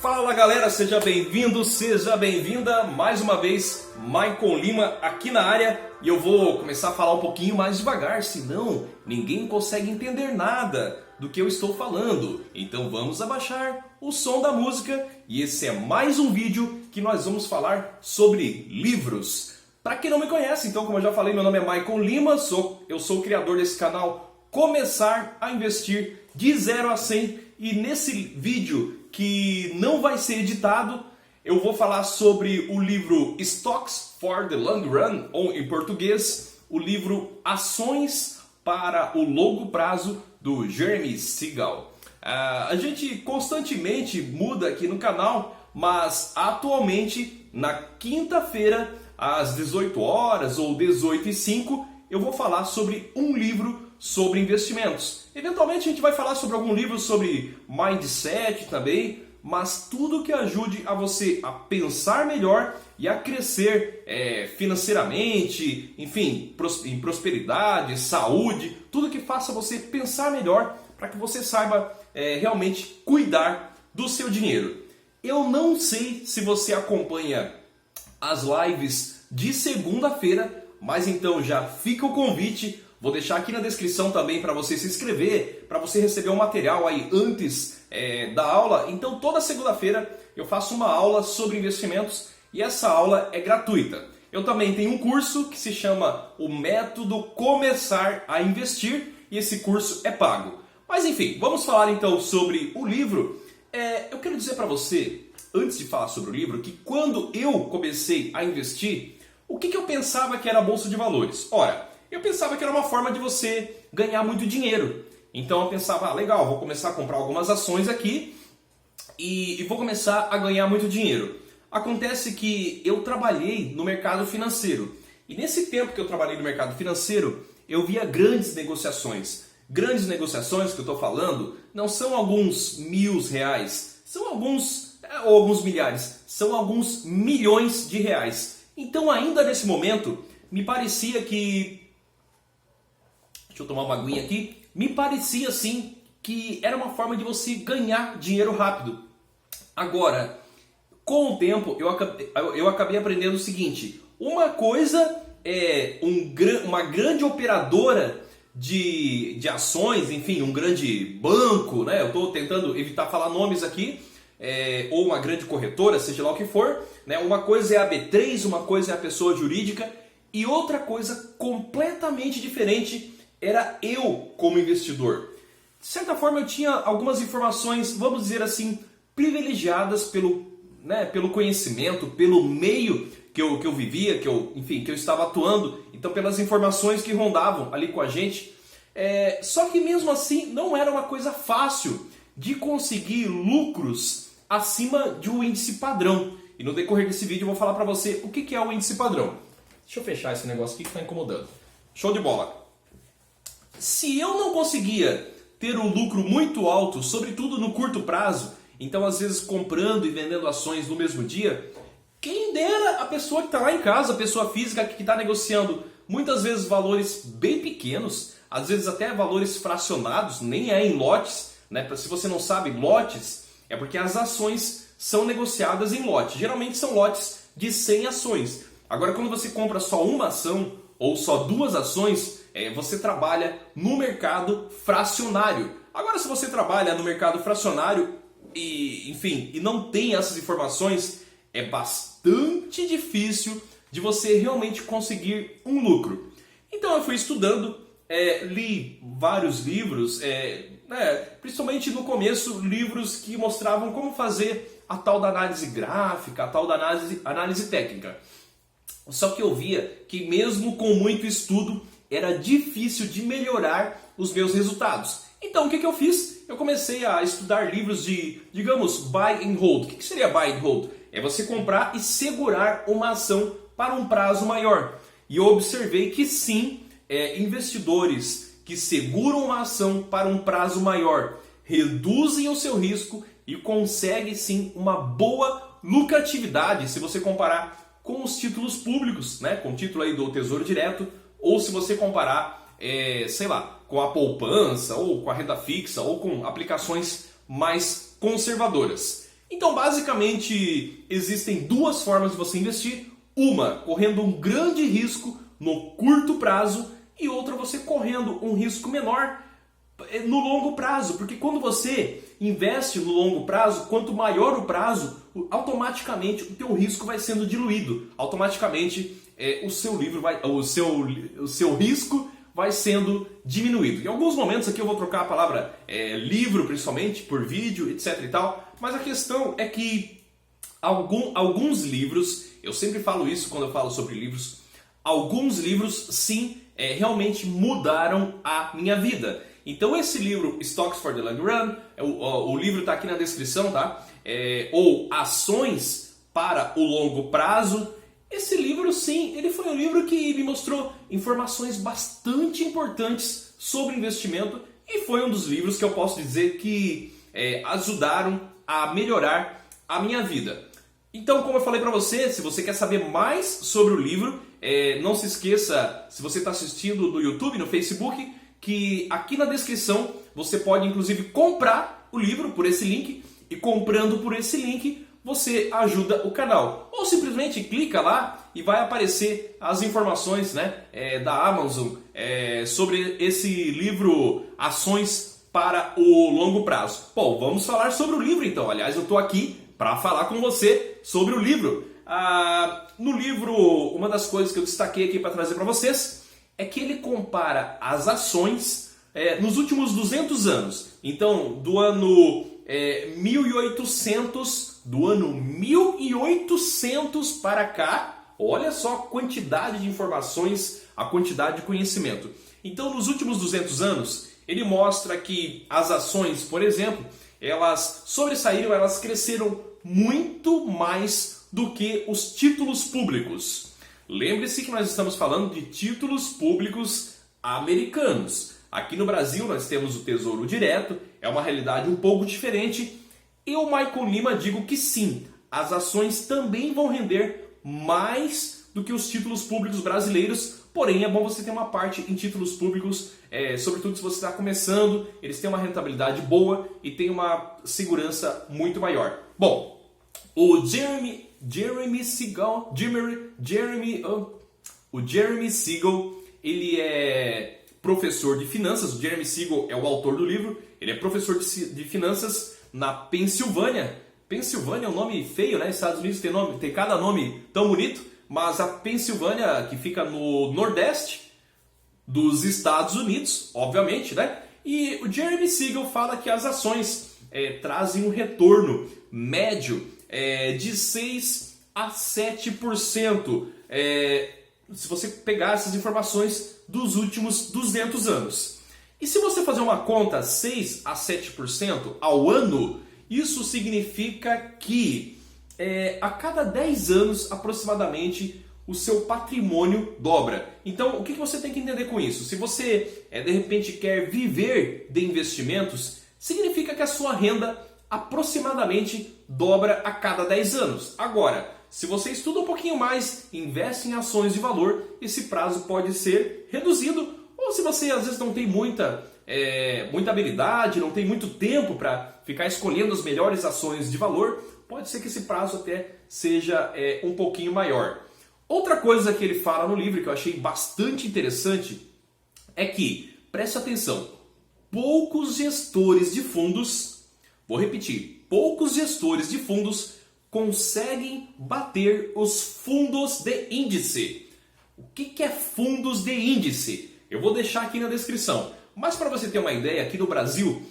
Fala galera, seja bem-vindo, seja bem-vinda mais uma vez, Maicon Lima aqui na área e eu vou começar a falar um pouquinho mais devagar, senão ninguém consegue entender nada do que eu estou falando. Então vamos abaixar o som da música e esse é mais um vídeo que nós vamos falar sobre livros. Para quem não me conhece, então como eu já falei, meu nome é Maicon Lima, eu sou o criador desse canal Começar a Investir de 0 a 100 e nesse vídeo que não vai ser editado, eu vou falar sobre o livro Stocks for the Long Run, ou em português, o livro Ações para o Longo Prazo, do Jeremy Siegel. A gente constantemente muda aqui no canal, mas atualmente, na quinta-feira, às 18 horas ou 18h05, eu vou falar sobre um livro sobre investimentos. Eventualmente a gente vai falar sobre algum livro sobre mindset também, mas tudo que ajude a você a pensar melhor e a crescer financeiramente, enfim, em prosperidade, saúde, tudo que faça você pensar melhor para que você saiba realmente cuidar do seu dinheiro. Eu não sei se você acompanha as lives de segunda-feira, mas então já fica o convite. Vou deixar aqui na descrição também para você se inscrever, para você receber um material aí antes da aula. Então toda segunda-feira eu faço uma aula sobre investimentos e essa aula é gratuita. Eu também tenho um curso que se chama O Método Começar a Investir e esse curso é pago. Mas enfim, vamos falar então sobre o livro. Eu quero dizer para você, antes de falar sobre o livro, que quando eu comecei a investir, o que eu pensava que era a Bolsa de Valores? Ora, eu pensava que era uma forma de você ganhar muito dinheiro. Então eu pensava, legal, vou começar a comprar algumas ações aqui e vou começar a ganhar muito dinheiro. Acontece que eu trabalhei no mercado financeiro. E nesse tempo que eu trabalhei no mercado financeiro, eu via grandes negociações. Grandes negociações que eu estou falando não são alguns R$1.000, são alguns milhares, são alguns milhões de reais. Então ainda nesse momento, me parecia que... Deixa eu tomar uma aguinha aqui. Me parecia assim que era uma forma de você ganhar dinheiro rápido. Agora, com o tempo, eu acabei aprendendo o seguinte. Uma coisa é uma grande operadora de ações, enfim, um grande banco, né? Eu estou tentando evitar falar nomes aqui. Ou uma grande corretora, seja lá o que for. Né? Uma coisa é a B3, uma coisa é a pessoa jurídica. E outra coisa completamente diferente era eu como investidor. De certa forma eu tinha algumas informações, vamos dizer assim, privilegiadas pelo conhecimento, pelo meio que eu vivia, que eu estava atuando, então pelas informações que rondavam ali com a gente. Só que mesmo assim não era uma coisa fácil de conseguir lucros acima de um índice padrão. E no decorrer desse vídeo eu vou falar para você o que é o índice padrão. Deixa eu fechar esse negócio aqui que está incomodando. Show de bola. Se eu não conseguia ter um lucro muito alto, sobretudo no curto prazo, então às vezes comprando e vendendo ações no mesmo dia, quem dera a pessoa que está lá em casa, a pessoa física que está negociando muitas vezes valores bem pequenos, às vezes até valores fracionados, nem é em lotes, né? Se você não sabe, lotes é porque as ações são negociadas em lotes. Geralmente são lotes de 100 ações. Agora, quando você compra só uma ação ou só duas ações, você trabalha no mercado fracionário. Agora, se você trabalha no mercado fracionário e não tem essas informações, é bastante difícil de você realmente conseguir um lucro. Então, eu fui estudando, li vários livros, principalmente no começo, livros que mostravam como fazer a tal da análise gráfica, a tal da análise técnica. Só que eu via que mesmo com muito estudo, era difícil de melhorar os meus resultados. Então o que eu fiz? Eu comecei a estudar livros de, digamos, buy and hold. O que seria buy and hold? É você comprar e segurar uma ação para um prazo maior. E eu observei que sim, investidores que seguram uma ação para um prazo maior reduzem o seu risco e conseguem sim uma boa lucratividade se você comparar com os títulos públicos, né? Com o título aí do Tesouro Direto, ou se você comparar, com a poupança, ou com a renda fixa, ou com aplicações mais conservadoras. Então, basicamente, existem duas formas de você investir. Uma, correndo um grande risco no curto prazo, e outra, você correndo um risco menor no longo prazo. Porque quando você investe no longo prazo, quanto maior o prazo, automaticamente o teu risco vai sendo diluído. Automaticamente o seu risco vai sendo diminuído. Em alguns momentos aqui eu vou trocar a palavra livro, principalmente, por vídeo, etc e tal. Mas a questão é que alguns livros, eu sempre falo isso quando eu falo sobre livros, alguns livros sim, realmente mudaram a minha vida. Então esse livro, Stocks for the Long Run, o livro está aqui na descrição, tá? Ou Ações para o Longo Prazo. Esse livro sim, ele foi um livro que me mostrou informações bastante importantes sobre investimento e foi um dos livros que eu posso dizer que ajudaram a melhorar a minha vida. Então, como eu falei para você, se você quer saber mais sobre o livro, não se esqueça, se você está assistindo no YouTube, no Facebook, que aqui na descrição você pode inclusive comprar o livro por esse link, e comprando por esse link você ajuda o canal. Ou simplesmente clica lá e vai aparecer as informações, né, da Amazon sobre esse livro Ações para o Longo Prazo. Bom, vamos falar sobre o livro então. Aliás, eu estou aqui para falar com você sobre o livro. No livro, uma das coisas que eu destaquei aqui para trazer para vocês é que ele compara as ações nos últimos 200 anos. Então, do ano 1800 para cá, olha só a quantidade de informações, a quantidade de conhecimento. Então, nos últimos 200 anos, ele mostra que as ações, por exemplo, elas sobressaíram, elas cresceram muito mais do que os títulos públicos. Lembre-se que nós estamos falando de títulos públicos americanos. Aqui no Brasil nós temos o Tesouro Direto, é uma realidade um pouco diferente. Eu, Michael Lima, digo que sim, as ações também vão render mais do que os títulos públicos brasileiros, porém é bom você ter uma parte em títulos públicos, sobretudo se você está começando, eles têm uma rentabilidade boa e têm uma segurança muito maior. Bom, o Jeremy Siegel, ele é professor de finanças. O Jeremy Siegel é o autor do livro. Ele é professor de finanças na Pensilvânia. Pensilvânia é um nome feio, né? Estados Unidos tem cada nome tão bonito, mas a Pensilvânia, que fica no nordeste dos Estados Unidos, obviamente, né? E o Jeremy Siegel fala que as ações trazem um retorno médio de 6 a 7%. Se você pegar essas informações dos últimos 200 anos. E se você fazer uma conta 6 a 7% ao ano, isso significa que a cada 10 anos aproximadamente o seu patrimônio dobra. Então o que você tem que entender com isso? Se você de repente quer viver de investimentos, significa que a sua renda aproximadamente dobra a cada 10 anos. Agora, se você estuda um pouquinho mais, investe em ações de valor, esse prazo pode ser reduzido. Ou se você às vezes não tem muita habilidade, não tem muito tempo para ficar escolhendo as melhores ações de valor, pode ser que esse prazo até seja um pouquinho maior. Outra coisa que ele fala no livro que eu achei bastante interessante é que, preste atenção, poucos gestores de fundos, vou repetir, poucos gestores de fundos conseguem bater os fundos de índice. O que é fundos de índice? Eu vou deixar aqui na descrição. Mas para você ter uma ideia, aqui no Brasil,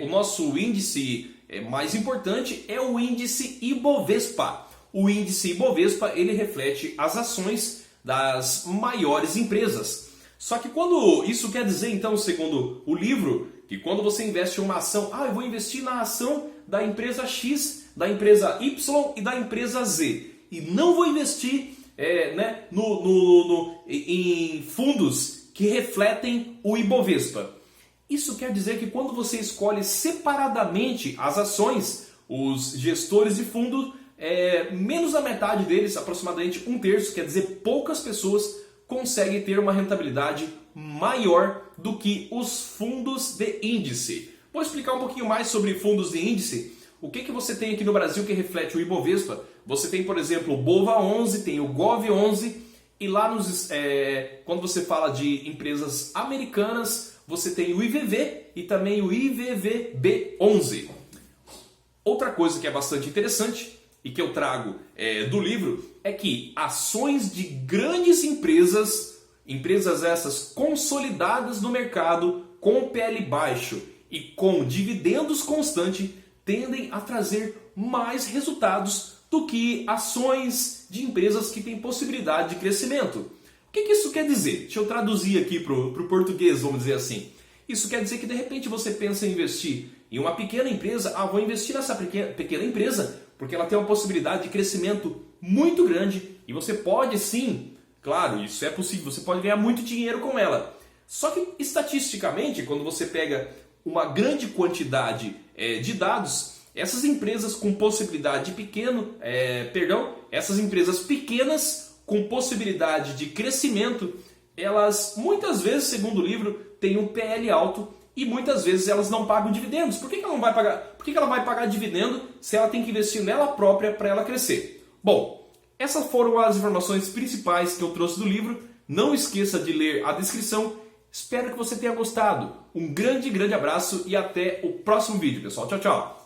o nosso índice mais importante é o índice Ibovespa. O índice Ibovespa, ele reflete as ações das maiores empresas. Só que quando isso quer dizer, então, segundo o livro, que quando você investe em uma ação, eu vou investir na ação da empresa X, da empresa Y e da empresa Z. E não vou investir em fundos que refletem o Ibovespa. Isso quer dizer que quando você escolhe separadamente as ações, os gestores de fundo, menos da metade deles, aproximadamente 1/3, quer dizer, poucas pessoas conseguem ter uma rentabilidade maior do que os fundos de índice. Vou explicar um pouquinho mais sobre fundos de índice. O que você tem aqui no Brasil que reflete o Ibovespa? Você tem, por exemplo, o BOVA11, tem o GOV11, e lá quando você fala de empresas americanas, você tem o IVV e também o IVVB11. Outra coisa que é bastante interessante e que eu trago do livro é que ações de grandes empresas essas consolidadas no mercado, com PL baixo e com dividendos constantes, tendem a trazer mais resultados do que ações de empresas que têm possibilidade de crescimento. O que isso quer dizer? Deixa eu traduzir aqui para o português, vamos dizer assim. Isso quer dizer que de repente você pensa em investir em uma pequena empresa. Vou investir nessa pequena empresa porque ela tem uma possibilidade de crescimento muito grande e você pode sim, claro, isso é possível, você pode ganhar muito dinheiro com ela. Só que estatisticamente, quando você pega uma grande quantidade de dados, essas empresas com possibilidade essas empresas pequenas com possibilidade de crescimento, elas muitas vezes, segundo o livro, têm um PL alto e muitas vezes elas não pagam dividendos. Por que ela não vai pagar? Por que ela vai pagar dividendo se ela tem que investir nela própria para ela crescer? Bom, essas foram as informações principais que eu trouxe do livro. Não esqueça de ler a descrição. Espero que você tenha gostado. Um grande abraço e até o próximo vídeo, pessoal. Tchau, tchau.